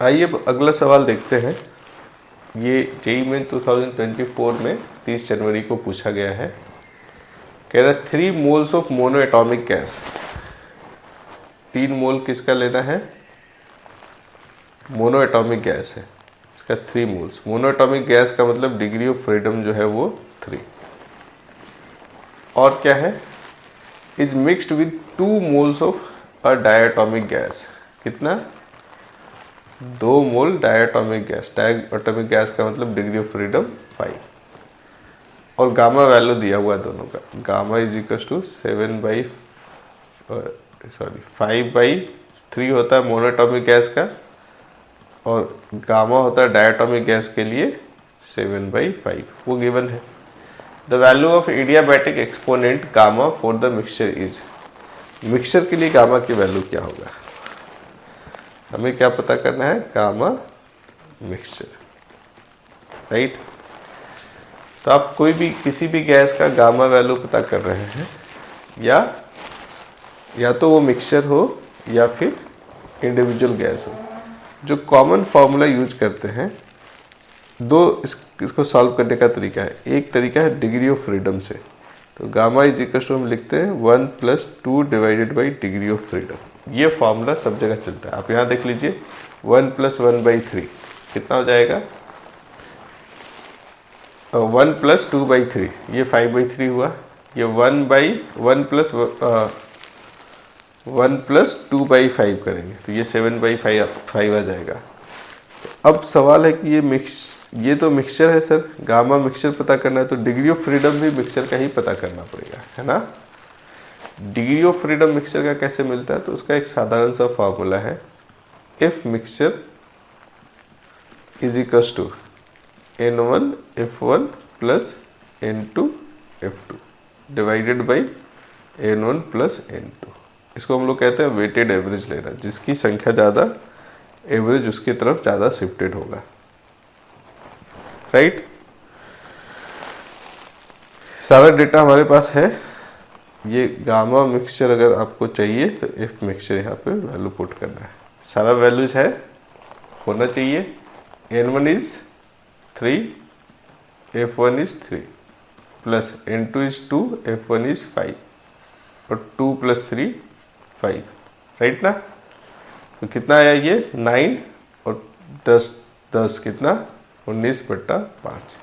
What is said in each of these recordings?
आइए अब अगला सवाल देखते हैं। ये जेईई मेन 2024 में 30 जनवरी को पूछा गया है। कह रहा 3 moles of mono atomic gas. 3 मोल किसका लेना है? मोनो एटॉमिक गैस है, इसका 3 मोल्स। मोनो एटॉमिक गैस का मतलब डिग्री ऑफ फ्रीडम जो है वो 3। और क्या है? Is mixed with 2 moles of a diatomic gas. कितना? 2 मोल डायटोमिक गैस। डायटोमिक गैस का मतलब डिग्री ऑफ फ्रीडम 5। और गामा वैल्यू दिया हुआ है दोनों का। गामा इज इक्वल टू 5/3 होता है मोनोएटॉमिक गैस का, और गामा होता है डायटोमिक गैस के लिए 7/5, वो गिवन है। The value of adiabatic exponent gamma for the mixture is. Mixture के लिए गामा की वैल्यू क्या होगा? हमें क्या पता करना है? Gamma mixture, right. तो आप कोई भी किसी भी गैस का गामा वैल्यू पता कर रहे हैं, या तो वो मिक्सचर हो या फिर इंडिविजुअल गैस हो। जो कॉमन फार्मूला यूज करते हैं, इसको सॉल्व करने का तरीका है। एक तरीका है डिग्री ऑफ फ्रीडम से। तो गामा इज इक्वल टू हम लिखते हैं 1+2 divided by degree of freedom. ये फार्मूला सब जगह चलता है। आप यहाँ देख लीजिए 1+1/3 कितना हो जाएगा? 1+2/3, ये 5/3 हुआ। ये 1+2/5 करेंगे तो ये 7/5 आ जाएगा। तो अब सवाल है कि ये तो मिक्सचर है सर, गामा मिक्सचर पता करना है, तो डिग्री ऑफ फ्रीडम भी मिक्सचर का ही पता करना पड़ेगा, है ना। डिग्री ऑफ फ्रीडम मिक्सचर का कैसे मिलता है? तो उसका एक साधारण सा फॉर्मूला है। If mixture is equals to N1 F1 plus N2 F2 divided by N1 plus N2। इसको हम लोग कहते हैं वेटेड एवरेज लेना। जिसकी संख्या ज़्यादा, एवरेज उसकी तरफ ज़्यादा शिफ्टेड होगा, राइट। सारा डेटा हमारे पास है। ये गामा मिक्सचर अगर आपको चाहिए तो इफ मिक्सचर यहाँ पे वैल्यू पुट करना है। सारा वैल्यूज है, होना चाहिए। N1 is 3, F1 is 3, plus N2 is 2, F1 is 5, और 2 + 3 5, राइट ना। तो कितना आया ये? 9 और 10 कितना? 19/5।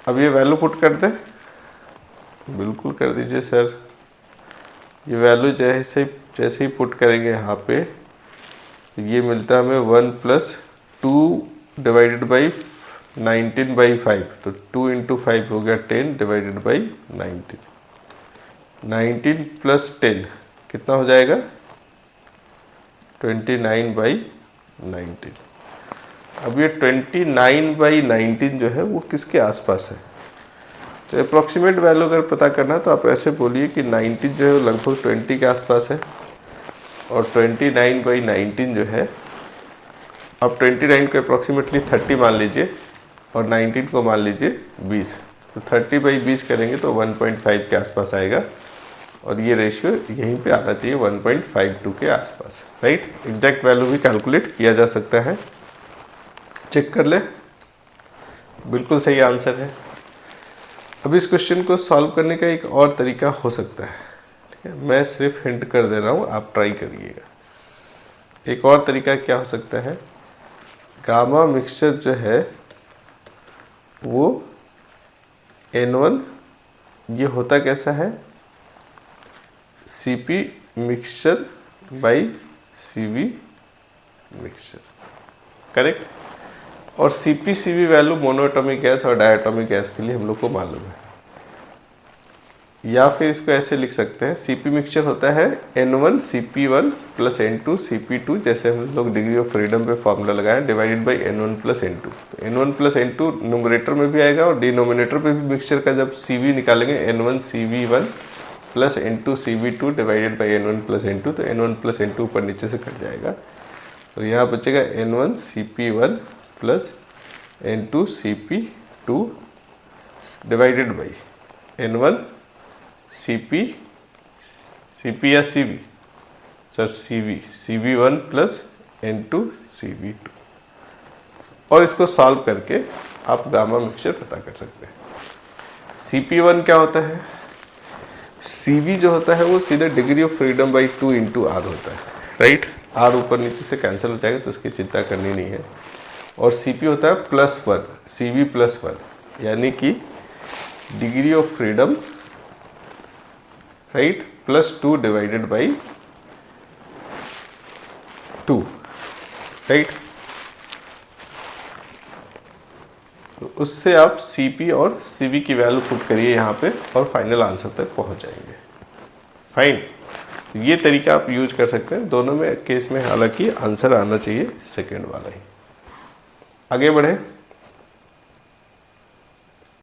अब ये वैल्यू पुट कर दें। बिल्कुल कर दीजिए सर। ये वैल्यू जैसे ही पुट करेंगे यहाँ पे, ये मिलता है हमें 1+2 डिवाइडेड बाई 19/5। तो 2 × 5 हो गया 10 डिवाइडेड बाई 19। 19 + 10 कितना हो जाएगा? 29/19। अब ये 29/19 जो है वो किसके आसपास है? तो अप्रॉक्सीमेट वैल्यू अगर पता करना है तो आप ऐसे बोलिए कि 19 जो है वो लगभग 20 के आसपास है, और 29/19 जो है, अब 29 को अप्रॉक्सीमेटली 30 मान लीजिए, और 19 को मान लीजिए 20। तो 30/20 करेंगे तो 1.5 के आसपास आएगा, और ये रेशियो यहीं पे आना चाहिए 1.52 के आसपास, राइट। एग्जैक्ट वैल्यू भी कैलकुलेट किया जा सकता है, चेक कर ले। बिल्कुल सही आंसर है। अब इस क्वेश्चन को सॉल्व करने का एक और तरीका हो सकता है, ठीक है। मैं सिर्फ हिंट कर दे रहा हूँ, आप ट्राई करिएगा। एक और तरीका क्या हो सकता है? गामा मिक्सचर जो है वो N1, ये होता कैसा है? Cp mixture by Cv mixture, correct. और Cp Cv value monoatomic gas और डायटोमिक गैस के लिए हम लोग को मालूम है। या फिर इसको ऐसे लिख सकते हैं, Cp मिक्सचर होता है N1 Cp1 plus N2 Cp2, जैसे हम लोग डिग्री ऑफ फ्रीडम पे फॉर्मूला लगाएं, divided by N1 plus N2। तो N1 प्लस N2 न्यूमरेटर में भी आएगा, और डिनोमिनेटर पे भी मिक्सचर का जब Cv निकालेंगे N1 Cv1 plus N2 Cv2 divided by N1 plus N2, तो N1 प्लस N2 ऊपर नीचे से कट जाएगा, और यहाँ बचेगा N1 Cp1 plus N2 Cp2 divided by N1 Cp या Cv, sir Cv, Cv1 plus into CV2 और इसको सॉल्व करके आप गामा मिक्सचर पता कर सकते हैं। CP1 क्या होता है, CV जो होता है वो सीधे degree of freedom by 2 into R होता है, राइट। आर ऊपर नीचे से कैंसिल हो जाएगा तो उसकी चिंता करनी नहीं है। और CP होता है +1, CV +1, यानी कि degree of freedom, right, +2 divided by 2, right. तो उससे आप CP और CV की वैल्यू पुट करिए यहाँ पे और फाइनल आंसर तक पहुँच जाएंगे। फाइन, ये तरीका आप यूज कर सकते हैं। दोनों में केस में हालांकि आंसर आना चाहिए सेकेंड वाला ही। आगे बढ़े।